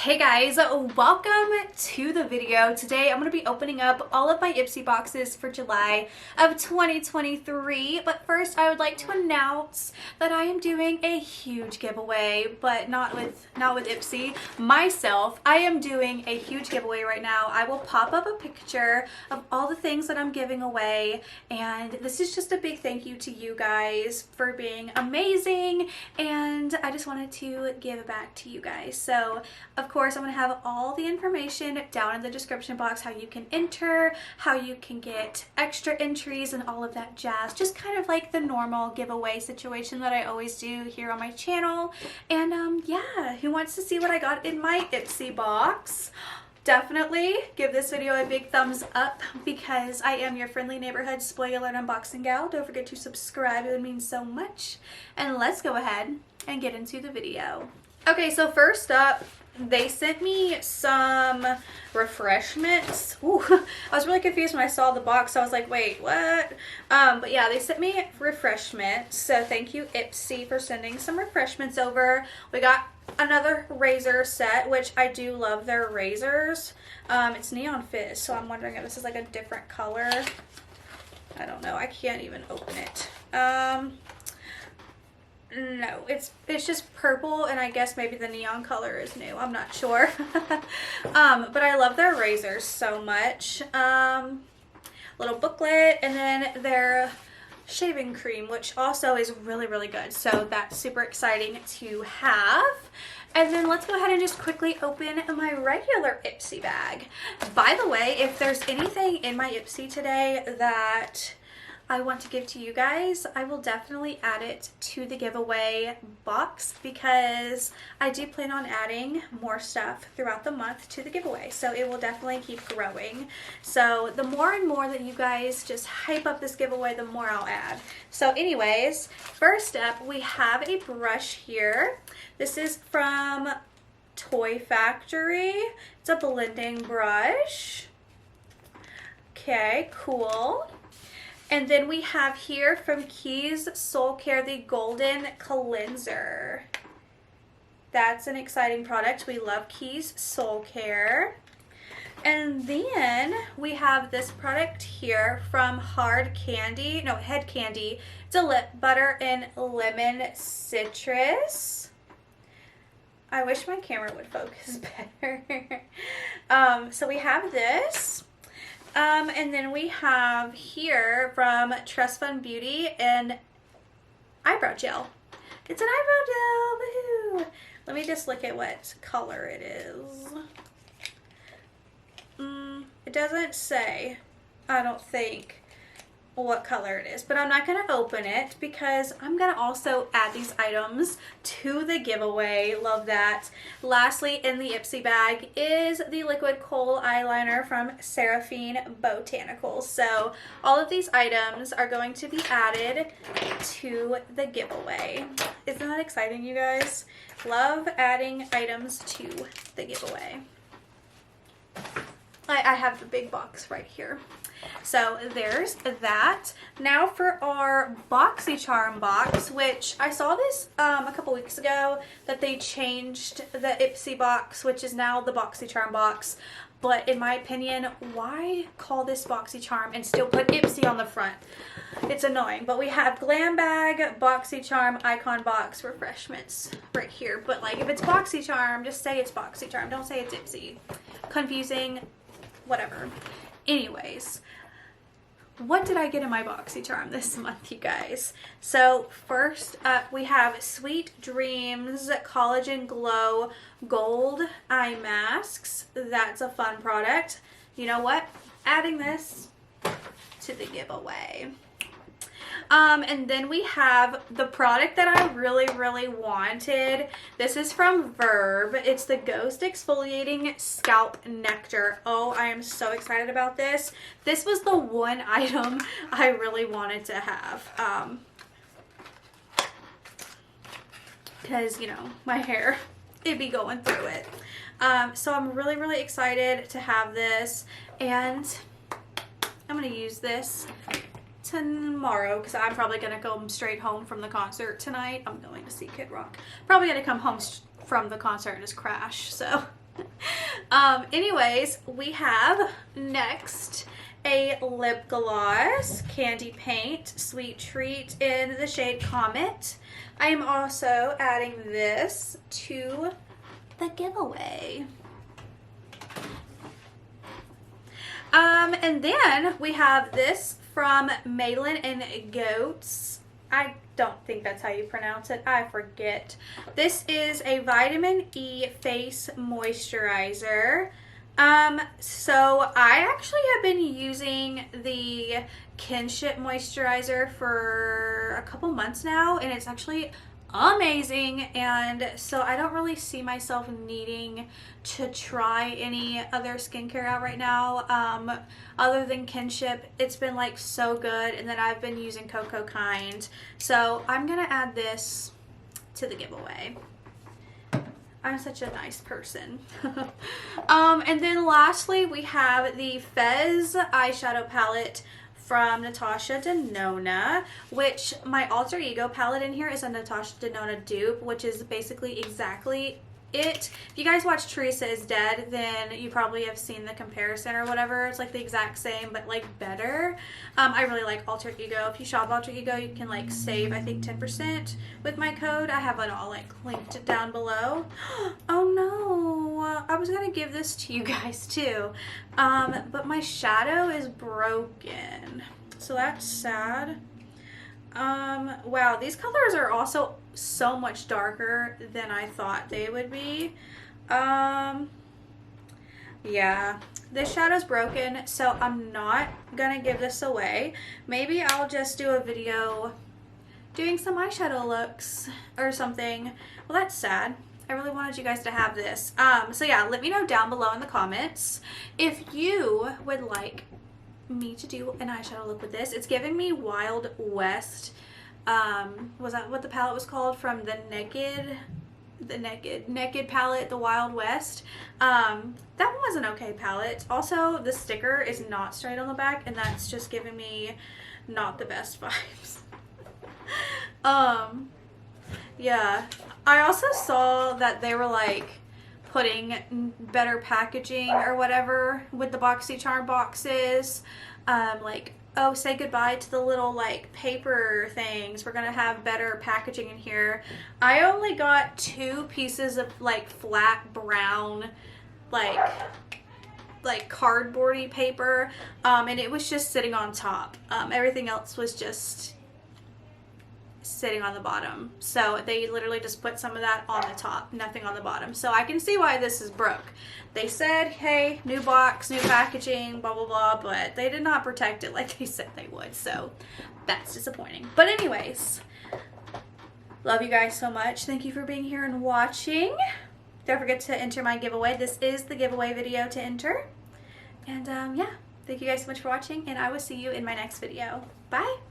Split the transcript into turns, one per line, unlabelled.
Hey guys, welcome to the video. Today I'm going to be opening up all of my Ipsy boxes for July of 2023, but first I would like to announce that I am doing a huge giveaway, but not with Ipsy, myself. I am doing a huge giveaway right now. I will pop up a picture of all the things that I'm giving away, and this is just a big thank you to you guys for being amazing, and I just wanted to give back to you guys. So of course, I'm going to have all the information down in the description box, how you can enter, how you can get extra entries and all of that jazz. Just kind of like the normal giveaway situation that I always do here on my channel. And yeah, who wants to see what I got in my Ipsy box? Definitely give this video a big thumbs up because I am your friendly neighborhood spoiler and unboxing gal. Don't forget to subscribe, it would mean so much. And let's go ahead and get into the video. Okay, so first up, they sent me some refreshments. Ooh, I was really confused when I saw the box. I was like, wait, what? But yeah, they sent me refreshments. So thank you, Ipsy, for sending some refreshments over. We got another razor set, which I do love their razors. It's Neon Fizz, so I'm wondering if this is like a different color. I don't know. I can't even open it. No, it's just purple, and I guess maybe the neon color is new. I'm not sure. But I love their razors so much. Little booklet, and then their shaving cream, which also is really, really good. So that's super exciting to have. And then let's go ahead and just quickly open my regular Ipsy bag. By the way, if there's anything in my Ipsy today that I want to give to you guys, I will definitely add it to the giveaway box because I do plan on adding more stuff throughout the month to the giveaway. So it will definitely keep growing. So the more and more that you guys just hype up this giveaway, the more I'll add. So anyways, first up, we have a brush here. This is from Toy Factory. It's a blending brush. Okay, cool. And then we have here from Keys Soul Care the Golden Cleanser. That's an exciting product. We love Keys Soul Care. And then we have this product here from Head Candy. It's a lip butter and lemon citrus. I wish my camera would focus better. So we have this. And then we have here from Trust Fund Beauty an eyebrow gel. It's an eyebrow gel, woohoo! Let me just look at what color it is. It doesn't say, I don't think, what color it is, but I'm not going to open it because I'm going to also add these items to the giveaway. Love that. Lastly, in the Ipsy bag is the liquid kohl eyeliner from Seraphine Botanicals. So all of these items are going to be added to the giveaway. Isn't that exciting, you guys? Love adding items to the giveaway. I have the big box right here. So there's that. Now for our Boxycharm box, which I saw this a couple weeks ago that they changed the Ipsy box, which is now the Boxycharm box. But in my opinion, why call this Boxycharm and still put Ipsy on the front? It's annoying. But we have Glam Bag, Boxycharm, Icon Box, refreshments right here. But like if it's Boxycharm, just say it's Boxycharm. Don't say it's Ipsy. Confusing. Whatever. Anyways, what did I get in my Boxycharm this month, you guys? So first up, we have Sweet Dreams Collagen Glow Gold Eye Masks. That's a fun product. You know what? Adding this to the giveaway. And then we have the product that I really, really wanted. This is from Verb. It's the Ghost Exfoliating Scalp Nectar. Oh, I am so excited about this. This was the one item I really wanted to have. Because, you know, my hair, it'd be going through it. So I'm really, really excited to have this. And I'm going to use this tomorrow because I'm probably going to go straight home from the concert tonight. I'm going to see Kid Rock. Probably going to come home from the concert and just crash. So Anyways, we have next a lip gloss, Candy Paint, Sweet Treat in the shade Comet. I am also adding this to the giveaway. And then we have this from Malin and Goats. I don't think that's how you pronounce it. I forget. This is a vitamin E face moisturizer. So I actually have been using the Kinship moisturizer for a couple months now, and it's actually amazing, and so I don't really see myself needing to try any other skincare out right now other than Kinship. It's been like so good, and then I've been using Coco Kind, so I'm gonna add this to the giveaway. I'm such a nice person. And then lastly we have the Fez eyeshadow palette from Natasha Denona, which my alter ego palette in here is a Natasha Denona dupe, which is basically exactly it. If you guys watch Teresa is Dead, then you probably have seen the comparison or whatever. It's like the exact same, but like better. I really like alter ego. If you shop alter ego, you can like save, I think, 10% with my code. I have it all like linked down below. Oh no, I was gonna give this to you guys too, but my shadow is broken, so that's sad. Wow, these colors are also so much darker than I thought they would be. Yeah, this shadow's broken, so I'm not gonna give this away. Maybe I'll just do a video doing some eyeshadow looks or something. Well, that's sad. I really wanted you guys to have this. So yeah, let me know down below in the comments if you would like me to do an eyeshadow look with this. It's giving me Wild West. Was that what the palette was called, from the Naked palette, the Wild West? That one was an okay palette. Also, the sticker is not straight on the back, and that's just giving me not the best vibes. Yeah, I also saw that they were like putting better packaging or whatever with the Boxycharm boxes. Like, oh, say goodbye to the little like paper things. We're gonna have better packaging in here. I only got 2 pieces of like flat brown like cardboardy paper, and it was just sitting on top. Everything else was just sitting on the bottom. So they literally just put some of that on the top, nothing on the bottom. So I can see why this is broke. They said, hey, new box, new packaging, blah, blah, blah, but they did not protect it like they said they would. So that's disappointing. But anyways, love you guys so much. Thank you for being here and watching. Don't forget to enter my giveaway. This is the giveaway video to enter. And yeah, thank you guys so much for watching, and I will see you in my next video. Bye.